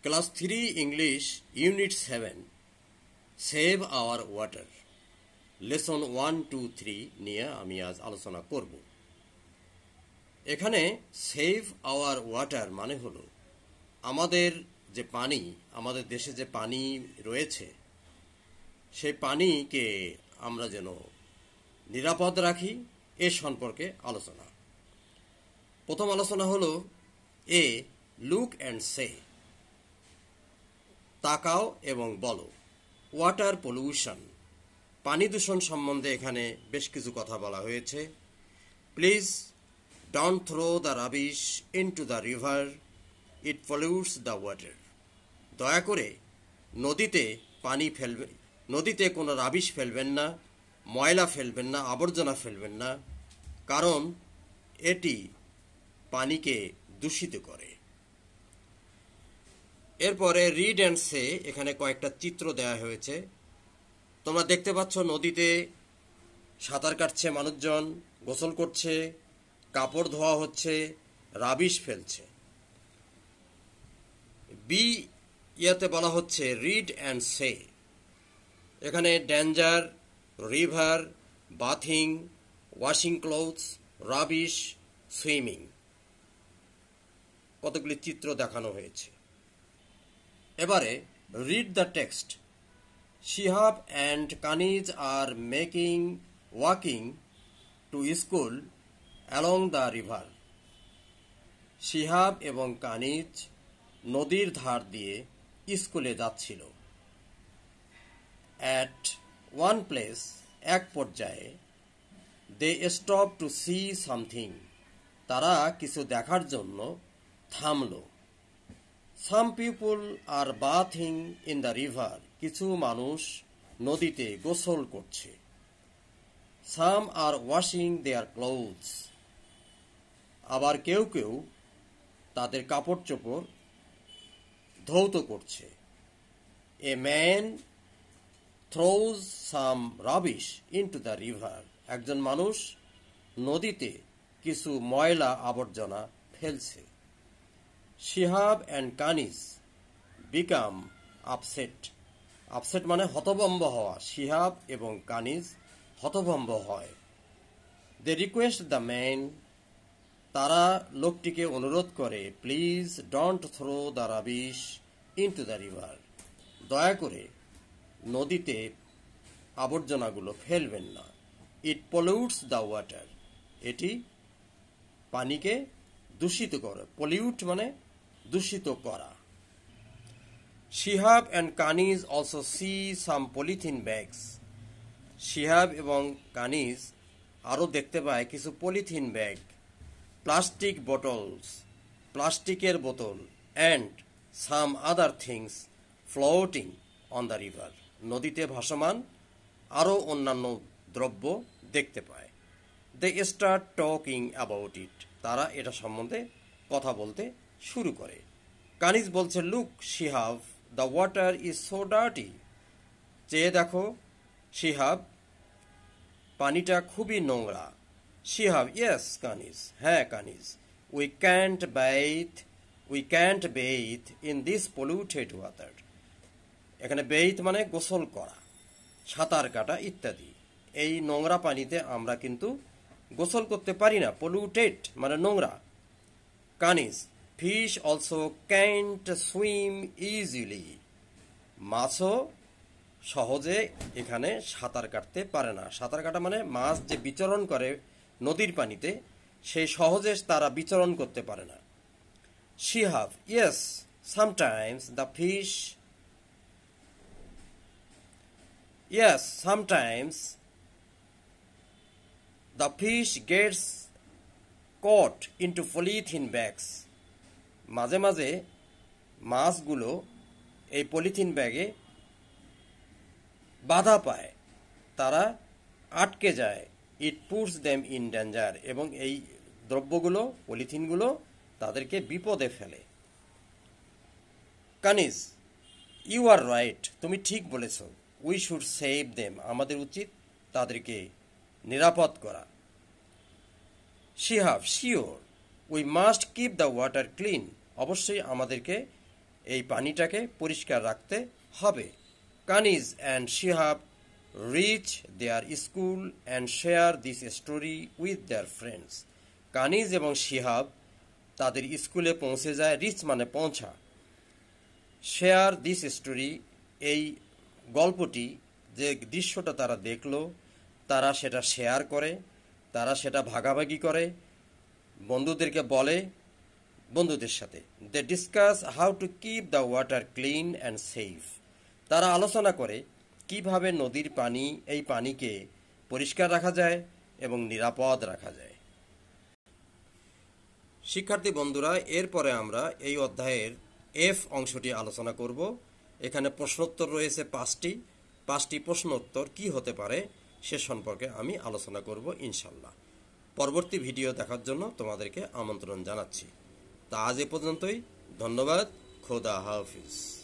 Class 3 English unit 7 save our water lesson 1, 2, 3 নিয়ে আমি আজ আলোচনা করব। এখানে সেভ আওয়ার ওয়াটার মানে হলো আমাদের যে পানি, আমাদের দেশে যে পানি রয়েছে সেই পানিকে আমরা যেন নিরাপদ রাখি এ সম্পর্কে আলোচনা। প্রথম আলোচনা হলো এ লুক অ্যান্ড সে, তাকাও এবং বলো। ওয়াটার পলিউশন, পানি দূষণ সম্বন্ধে এখানে বেশ কিছু কথা বলা হয়েছে। Please don't throw the rubbish into the river, it pollutes the water. দয়া করে নদীতে কোনো রাবিশ ফেলবেন না, ময়লা ফেলবেন না, আবর্জনা ফেলবেন না, কারণ এটি পানিকে দূষিত করে। এরপরে রিড অ্যান্ড সে, এখানে কয়েকটা চিত্র দেওয়া হয়েছে। তোমরা দেখতে পাচ্ছ নদীতে সাঁতার কাটছে মানুষজন, গোসল করছে, কাপড় ধোয়া হচ্ছে, রাবিশ ফেলছে। বি ইয়াতে বলা হচ্ছে রিড অ্যান্ড সে, এখানে danger, river, bathing, washing clothes, rubbish, swimming, কতগুলি চিত্র দেখানো হয়েছে। এবারে read the text. Shihab and Kaniz are walking to school along the river. Shihab এবং কানিজ নদীর ধার দিয়ে স্কুলে যাচ্ছিল। অ্যাট ওয়ান প্লেস, এক পর্যায়ে, they stop to see something, তারা কিছু দেখার জন্য থামল। Some people are bathing in the river, কিছু মানুষ নদীতে গোসল করছে। সাম আর ওয়াশিং দেয়ার ক্লোথস, আবার কেউ কেউ তাদের কাপড় চোপড় ধৌত করছে। A man throws some rubbish into the river, একজন মানুষ নদীতে কিছু ময়লা আবর্জনা ফেলছে। Shihab and Kaniz become upset, upset মানে হতভম্ব হওয়া। শিহাব এবং কানিজ হতভম্ব হয়। দে রিকোয়েস্ট দ্য ম্যান, তারা লোকটিকে অনুরোধ করে, please don't throw the rubbish into the river, দয়া করে নদীতে আবর্জনাগুলো ফেলবেন না। ইট পলিউটস দ্য ওয়াটার, এটি পানিকে দূষিত করে। পলিউট মানে দূষিত করা। Shihab and Kaniz also see some polythene bags, Shihab এবং কানিজ আরও দেখতে পায় কিছু পলিথিন ব্যাগ, প্লাস্টিক বটলস, প্লাস্টিকের বোতল, and some other things floating on the river, নদীতে ভাসমান আরও অন্যান্য দ্রব্য দেখতে পায়। They start talking about it, তারা এটা সম্বন্ধে কথা বলতে শুরু করে। কানিজ বলছে, look Shihab, the water is so dirty, চেয়ে দেখো শিহাব, পানিটা খুবই নোংরা। শিহাব, ইয়েস কানিজ, হ্যাঁ Kaniz, we can't bathe in this polluted water, এখানে বেইথ মানে গোসল করা, সাঁতার কাটা ইত্যাদি। এই নোংরা পানিতে আমরা কিন্তু গোসল করতে পারি না। পলিউটেড মানে নোংরা। Kaniz, fish also can't swim easily, মাছও সহজে এখানে সাঁতার কাটতে পারে না। সাঁতার কাটা মানে মাছ যে বিচরণ করে নদীর পানিতে, সেই সহজে তারা বিচরণ করতে পারে না। Shihab, yes sometimes the fish, yes, sometimes the fish gets caught into polythene bags, মাঝে মাঝে মাছগুলো এই পলিথিন ব্যাগে বাধা পায়, তারা আটকে যায়। ইট পুটস দেম ইন ডেঞ্জার, এবং এই দ্রব্যগুলো, পলিথিনগুলো তাদেরকে বিপদে ফেলে। কানিজ, ইউ আর রাইট, তুমি ঠিক বলেছ। উই শুড সেভ দেম, আমাদের উচিত তাদেরকে নিরাপদ করা। Shihab, sure, we must keep the water clean, অবশ্যই আমাদেরকে এই পানিটাকে পরিষ্কার রাখতে হবে। Kaniz and Shihab reach their school and share this story with their friends. Kaniz এবং শিহাব তাদের স্কুলে পৌঁছে যায়, রিচ মানে পৌঁছা, শেয়ার দিস স্টোরি এই গল্পটি, যে দৃশ্যটা তারা দেখলো তারা সেটা শেয়ার করে, তারা সেটা ভাগাভাগি করে, বন্ধুদেরকে বলে, বন্ধুদের সাথে। They discuss how to keep the water clean and safe. তারা আলোচনা করে কিভাবে নদীর পানি, এই পানিকে পরিষ্কার রাখা যায় এবং নিরাপদ রাখা যায়। শিক্ষার্থী বন্ধুরা, এরপরে আমরা এই অধ্যায়ের এফ অংশটি আলোচনা করব। এখানে প্রশ্নোত্তর রয়েছে পাঁচটি প্রশ্নোত্তর কি হতে পারে সে সম্পর্কে আমি আলোচনা করব ইনশাল্লাহ। পরবর্তী ভিডিও দেখার জন্য তোমাদেরকে আমন্ত্রণ জানাচ্ছি। তা আজ এ পর্যন্তই। ধন্যবাদ। খোদা হাফিজ।